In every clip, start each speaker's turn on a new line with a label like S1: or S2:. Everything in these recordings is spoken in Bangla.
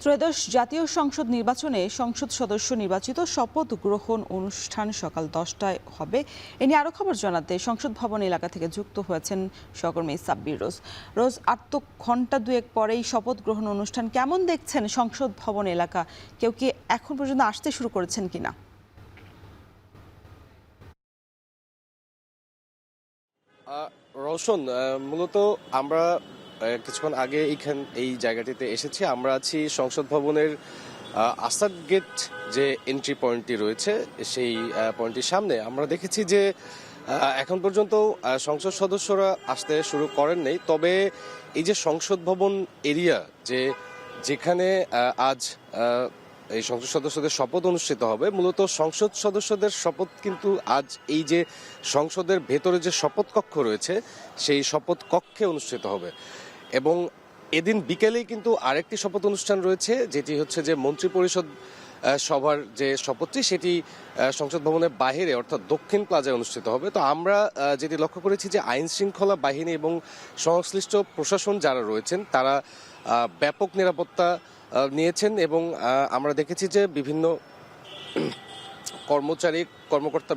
S1: ত্রয়োদশ জাতীয় সংসদ নির্বাচনে সংসদ সদস্য নির্বাচিত শপথ গ্রহণ অনুষ্ঠান সকাল 10টায় হবে। এ নিয়ে আরও খবর জানাতে সংসদ ভবন এলাকা থেকে যুক্ত হয়েছেন সহকর্মী সাব্বির রোজ। আর তো ঘণ্টা দুয়েক পরেই শপথ গ্রহণ অনুষ্ঠান কেমন দেখছেন সংসদ ভবন এলাকা? কেউ কি এখন পর্যন্ত আসতে শুরু করেছেন কিনা?
S2: রওশন, মূলত আমরা কিছুক্ষণ আগে এই জায়গাটিতে এসেছি। আমরা আছি সংসদ ভবনের আসাদ গেট যে এন্ট্রি পয়েন্টটি রয়েছে সেই পয়েন্টটির সামনে। আমরা দেখেছি যে এখন পর্যন্ত সংসদ সদস্যরা আসতে শুরু করেন নাই। তবে এই যে সংসদ ভবন এরিয়া যেখানে আজ এই সংসদ সদস্যদের শপথ অনুষ্ঠিত হবে, মূলত সংসদ সদস্যদের শপথ কিন্তু আজ এই যে সংসদের ভেতরে যে শপথ কক্ষ রয়েছে সেই শপথ কক্ষে অনুষ্ঠিত হবে। এবং এদিন বিকেলেই কিন্তু আরেকটি শপথ অনুষ্ঠান রয়েছে, যেটি হচ্ছে যে মন্ত্রিপরিষদ সভার যে শপথটি সেটি সংসদ ভবনের বাইরে অর্থাৎ দক্ষিণ প্লাজায় অনুষ্ঠিত হবে। তো আমরা যেটি লক্ষ্য করেছি যে আইন শৃঙ্খলা বাহিনী এবং সংশ্লিষ্ট প্রশাসন যারা রয়েছেন তারা ব্যাপক নিরাপত্তা নিয়েছেন এবং আমরা দেখেছি যে বিভিন্ন কর্মকর্তা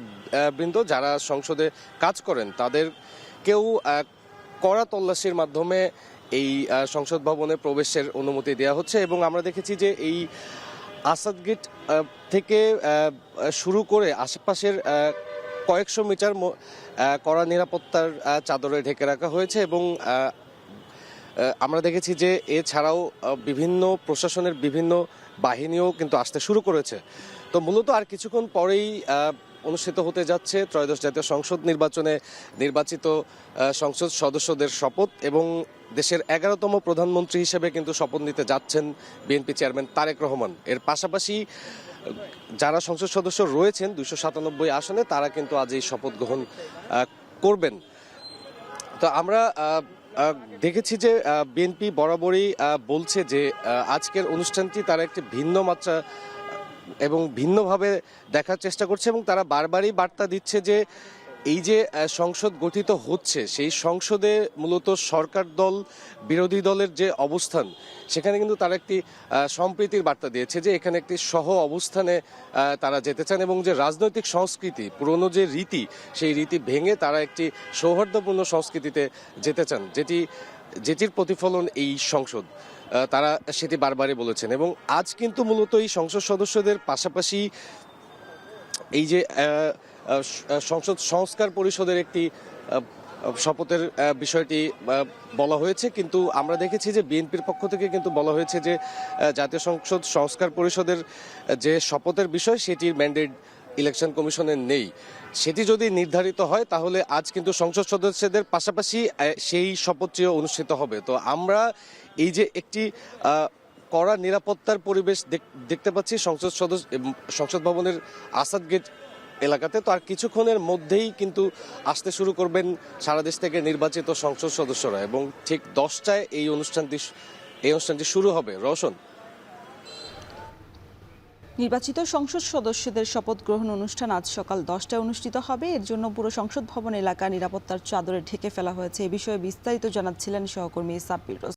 S2: বৃন্দ যারা সংসদে কাজ করেন তাদেরকেও কড়া তল্লাশির মাধ্যমে এই সংসদ ভবনে প্রবেশের অনুমতি দেওয়া হচ্ছে। এবং আমরা দেখেছি যে এই আসাদ গেট থেকে শুরু করে আশেপাশের কয়েকশো মিটার কড়া নিরাপত্তার চাদরে ঢেকে রাখা হয়েছে। এবং আমরা দেখেছি যে এছাড়াও বিভিন্ন প্রশাসনের বিভিন্ন বাহিনীও কিন্তু আসতে শুরু করেছে। তো মূলত আর কিছুক্ষণ পরেই অনুষ্ঠিত হতে যাচ্ছে ত্রয়োদশ জাতীয় সংসদ নির্বাচনে নির্বাচিত সংসদ সদস্যদের শপথ। এবং দেশের 11তম প্রধানমন্ত্রী হিসেবে কিন্তু শপথ নিতে যাচ্ছেন বিএনপি চেয়ারম্যান তারেক রহমান। এর পাশাপাশি যারা সংসদ সদস্য রয়েছেন 297 আসনে তারা কিন্তু আজ এই শপথ গ্রহণ করবেন। তো আমরা দেখেছি যে বিএনপি বরাবরই বলছে যে আজকের অনুষ্ঠানটি তারা একটি ভিন্ন মাত্রা এবং ভিন্নভাবে দেখার চেষ্টা করছে। এবং তারা বারবারই বার্তা দিচ্ছে যে এই যে সংসদ গঠিত হচ্ছে সেই সংসদে মূলত সরকার দল বিরোধী দলের যে অবস্থান সেখানে কিন্তু তারা একটি সম্প্রীতির বার্তা দিয়েছে যে এখানে একটি সহ অবস্থানে তারা যেতে চান এবং যে রাজনৈতিক সংস্কৃতি পুরনো যে রীতি সেই রীতি ভেঙে তারা একটি সৌহার্দ্যপূর্ণ সংস্কৃতিতে যেতে চান, যেটির প্রতিফলন এই সংসদ। তারা সেটি বারবারই বলেছেন। এবং আজ কিন্তু মূলত এই সংসদ সদস্যদের পাশাপাশি এই যে সংসদ সংস্কার পরিষদের একটি শপথের বিষয়টি বলা হয়েছে, কিন্তু আমরা দেখেছি যে বিএনপির পক্ষ থেকে কিন্তু বলা হয়েছে যে জাতীয় সংসদ সংস্কার পরিষদের যে শপথের বিষয় সেটির ম্যান্ডেট ইলেকশন কমিশনের নেই। সেটি যদি নির্ধারিত হয় তাহলে আজ কিন্তু সংসদ সদস্যদের পাশাপাশি সেই শপথটিও অনুষ্ঠিত হবে। তো আমরা এই যে একটি কড়া নিরাপত্তার পরিবেশ দেখতে পাচ্ছি সংসদ ভবনের আসাদ গেট এলাকাতে। তো আর কিছুক্ষণের মধ্যেই কিন্তু আসতে শুরু করবেন সারা দেশ থেকে নির্বাচিত সংসদ সদস্যরা এবং ঠিক 10টায় এই অনুষ্ঠানটি শুরু হবে। রওশন,
S1: নির্বাচিত সংসদ সদস্যদের শপথ গ্রহণ অনুষ্ঠান আজ সকাল 10টায় অনুষ্ঠিত হবে। এর জন্য পুরো সংসদ ভবন এলাকা নিরাপত্তার চাদরে ঢেকে ফেলা হয়েছে। এ বিষয়ে বিস্তারিত জানাচ্ছিলেন সহকর্মী সাব্বির রোজ।